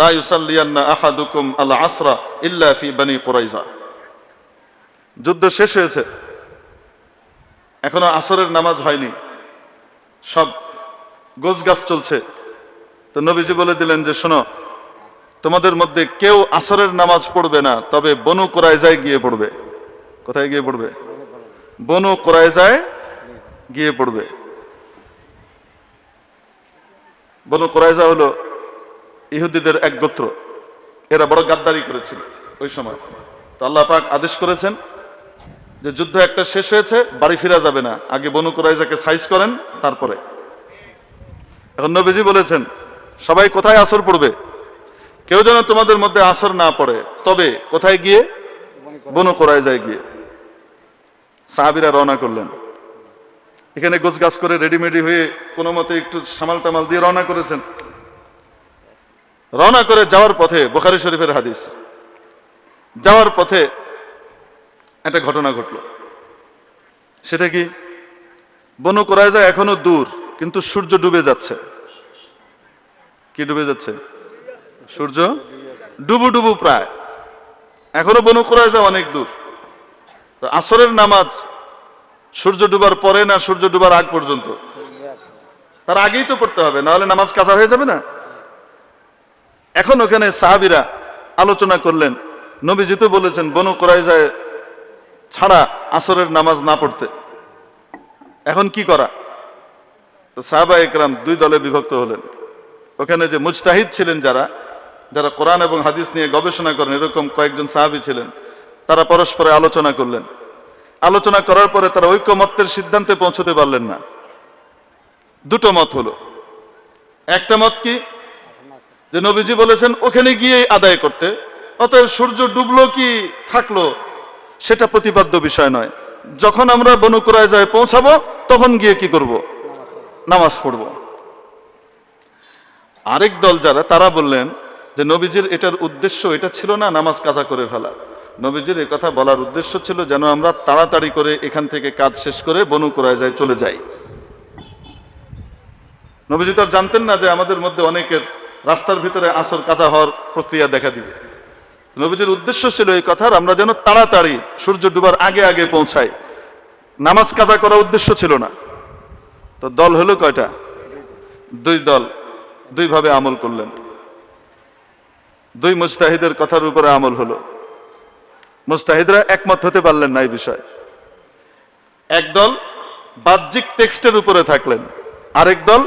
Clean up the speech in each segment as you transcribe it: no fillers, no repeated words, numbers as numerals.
লা ইউসাল্লিয়ান্না আহাদুকুম আল আসরা ইল্লা ফি বানি কুরাইজা। যুদ্ধ শেষ হয়েছে, এখনো আসরের নামাজ হয়নি, সব গোছগাছ চলছে। তো নবীজি বলে দিলেন যে শোনো, তোমাদের মধ্যে কেউ আসরের নামাজ পড়বে না, তবে বনু কুরাইজায় গিয়ে পড়বে। কোথায় গিয়ে পড়বে? বনু কুরাইজায় গিয়ে পড়বে। বনু কুরাইজা হলো ইহুদিদের এক গোত্র, এরা বড় গাদ্দারি করেছিল ওই সময়। তো আল্লাহ পাক আদেশ করেছেন যে যুদ্ধ একটা শেষ হয়েছে, বাড়ি ফিরা যাবে না, আগে বনু কুরাইজাকে সাইজ করেন তারপরে। এখন নবীজি বলেছেন সবাই কোথায় আসর পড়বে? কেউ যেন তোমাদের মধ্যে আসর না পড়ে, তবে কোথায় গিয়ে? বনু কুরাইজায় গিয়ে। সাহাবীরা রওনা করলেন, এখানে গোছগাছ করে রেডিমেডি হয়ে কোনো মতে একটু সামাল টামাল দিয়ে রওনা করেছেন। রওনা করে যাওয়ার পথে, বুখারী শরীফের হাদিস, যাওয়ার পথে একটা ঘটনা ঘটলো। সেটা কি? বনু কুরাইজা এখনো দূর, কিন্তু সূর্য ডুবে যাচ্ছে। কি ডুবে যাচ্ছে? সূর্য ডুবু ডুবু প্রায়, এখনো বনু কুরাইজা অনেক দূর। তো আসরের নামাজ সূর্য ডুবার পরে না সূর্য ডুবার আগ পর্যন্ত? তার আগেই তো পড়তে হবে, নাহলে নামাজ কাজা হয়ে যাবে না? এখন ওখানে সাহাবীরা আলোচনা করলেন, নবীজি তো বলেছেন বনু কুরাইজায় ছাড়া আসরের নামাজ না পড়তে, এখন কি করা? তো সাহাবা একরাম দুই দলে বিভক্ত হলেন। ওখানে যে মুজতাহিদ ছিলেন, যারা যারা কোরআন এবং হাদিস নিয়ে গবেষণা করেন, এরকম কয়েকজন সাহাবী ছিলেন, তারা পরস্পরে আলোচনা করলেন। আলোচনা করার পরে তারা ঐক্যমত্যের সিদ্ধান্তে পৌঁছতে পারলেন না। দুটো মত হলো। একটা মত কি, যে নবীজি বলেছেন ওখানে গিয়ে আদায় করতে, অতএব সূর্য ডুবলো কি থাকলো সেটা প্রতিপাদ্য বিষয় নয়, যখন আমরা বনু কুরাইজায় পৌঁছাবো তখন গিয়ে কি করব? নামাজ পড়ব। আরেক দল যারা, তারা বললেন যে নবীজির এটার উদ্দেশ্য এটা ছিল না নামাজ কাজা করে ফেলা। নবীজির এই কথা বলার উদ্দেশ্য ছিল যেন আমরা তাড়াতাড়ি করে এখান থেকে কাজ শেষ করে বনু কুরাইজায় চলে যাই। নবীজি তো আর জানতেন না যে আমাদের মধ্যে অনেকের রাস্তার ভিতরে আসর কাজা হওয়ার প্রক্রিয়া দেখা দিবে। নবীজির উদ্দেশ্য ছিল এই কথার, আমরা যেন তাড়াতাড়ি সূর্য ডুবার আগে আগে পৌঁছাই, নামাজ কাজা করার উদ্দেশ্য ছিল না। তো দল হলো কয়টা? দুই দল, দুই ভাবে আমল করলেন। দুই মুজতাহিদের কথার উপরে আমল হলো। মুজতাহিদরা একমত হতে পারলেন না এই বিষয়ে। একদল বাহ্যিক টেক্সটের উপরে থাকলেন, আরেক দল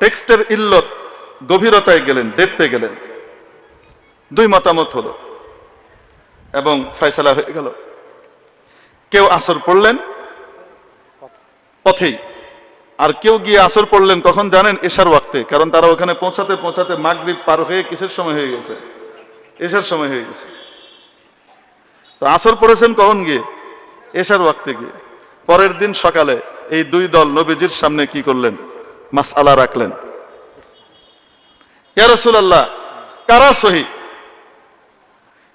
টেক্সটের ইল্লত গভীরতায় গেলেন, দেখতে গেলেন। দুই মতামত হলো এবং ফয়সালা হয়ে গেল। কেউ আসর পড়লেন পথেই, আর কেউ গিয়ে আসর পড়লেন কখন জানেন? এশার ওয়াক্তে। কারণ তারা ওখানে পৌঁছাতে পৌঁছাতে মাগরিব পার হয়ে কিসের সময় হয়ে গেছে? এশার সময় হয়ে গেছে। তো আসর পড়েছেন কখন গিয়ে? এশার ওয়াক্তে গিয়ে। পরের দিন সকালে এই দুই দল নবীজির সামনে কি করলেন? মাসআলা রাখলেন, ইয়া রাসূলুল্লাহ কারা সহি?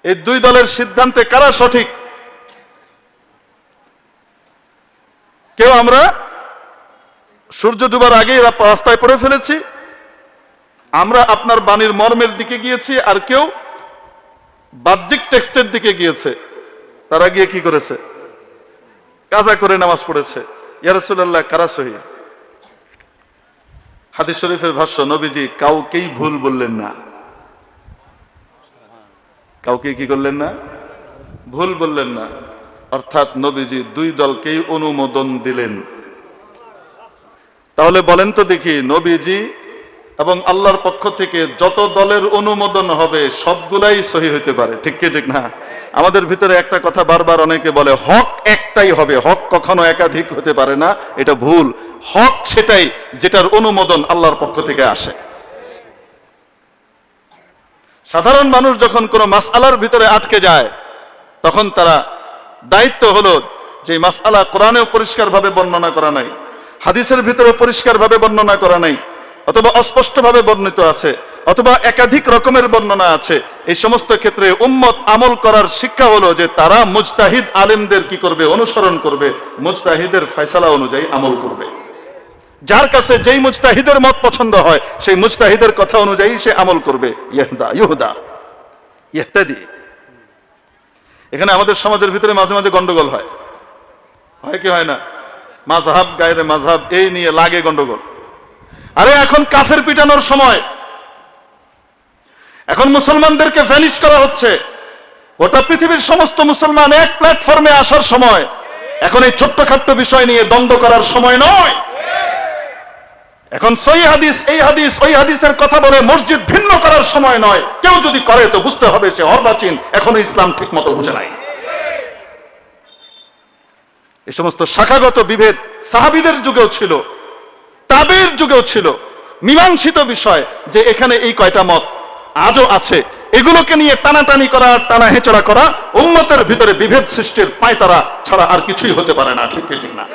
এই দুই দলের সিদ্ধান্তে কারা সঠিক? কেউ আমরা সূর্য ডুবার আগেই রাস্তায় পড়ে ফেলেছি, আমরা আপনার বাণীর মর্মের দিকে গিয়েছি, আর কেউ বাহ্যিক টেক্সটের দিকে গিয়েছে, তারা গিয়ে কি করেছে? কাজা করে নামাজ পড়েছে। ইয়া রাসূলুল্লাহ কারা সহি? হাদিস শরীফের ভাষ্য, নবীজি কাউকেই ভুল বললেন না। কাউকে কি করলেন না? ভুল বললেন না। অর্থাৎ নবীজি দুই দলকেই অনুমোদন দিলেন। তাহলে বলেন তো দেখি, নবীজি এবং আল্লাহর পক্ষ থেকে যত দলের অনুমোদন হবে সবগুলাই সহি হইতে পারে, ঠিক কি ঠিক না? আমাদের ভিতরে একটা কথা বারবার অনেকে বলে, হক একটাই হবে, হক কখনো একাধিক হতে পারে না, এটা ভুল। হক সেটাই যেটার অনুমোদন আল্লাহর পক্ষ থেকে আসে। সাধারণ মানুষ যখন কোনো মাসআলার ভিতরে আটকে যায়, তখন তারা দায়িত্ব হলো যে মাসআলা কোরআনেও পরিষ্কারভাবে বর্ণনা করা নাই, হাদিসের ভিতরে পরিষ্কারভাবে বর্ণনা করা নাই, অথবা অস্পষ্টভাবে বর্ণিত আছে, অথবা একাধিক রকমের বর্ণনা আছে। এই সমস্ত ক্ষেত্রে উম্মত আমল করার শিক্ষা হলো যে তারা মুজতাহিদ আলেমদের কি করবে? অনুসরণ করবে, মুজতাহিদের ফয়সালা অনুযায়ী আমল করবে। যার কাছে যেই মুজতাহিদের মত পছন্দ হয় সেই মুজতাহিদের কথা অনুযায়ী সে আমল করবে। ইহতাদি। এখানে আমাদের সমাজের ভিতরে মাঝে মাঝে গন্ডগোল হয়, হয় কি হয় না? মাযহাব গায়রে মাযহাব এই নিয়ে লাগে গন্ডগোল। আরে এখন কাফের পিটানোর সময়, এখন মুসলমানদেরকে ভ্যানিশ করা হচ্ছে। গোটা পৃথিবীর সমস্ত মুসলমান এক প্ল্যাটফর্মে আসার সময়। এখন এই ছোট্টখাট্ট বিষয় নিয়ে দ্বন্দ্ব করার সময় নয়। এখন সহিহ হাদিস, এই হাদিস ওই হাদিসের কথা বলে মসজিদ ভিন্ন করার সময় নয়। কেউ যদি করে তো বুঝতে হবে সে অর্বাচীন, এখনো ইসলাম ঠিক মতো বুঝে নাই। এই সমস্ত শাখাগত বিভেদ সাহাবীদের যুগেও ছিল, তাবেঈর যুগেও ছিল। মীমাংসিত বিষয় যে এখানে এই কয়টা মত আজও আছে, এগুলোকে নিয়ে টানাটানি করা, টানা হেঁচড়া করা উম্মতের ভিতরে বিভেদ সৃষ্টির পায়তারা ছাড়া আর কিছুই হতে পারে না। ঠিক ঠিক না?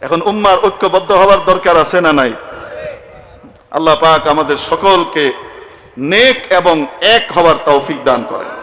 এখন উম্মার ঐক্যবদ্ধ হওয়ার দরকার আছে না নাই? আল্লাহ পাক আমাদের সকলকে নেক এবং এক হওয়ার তৌফিক দান করেন।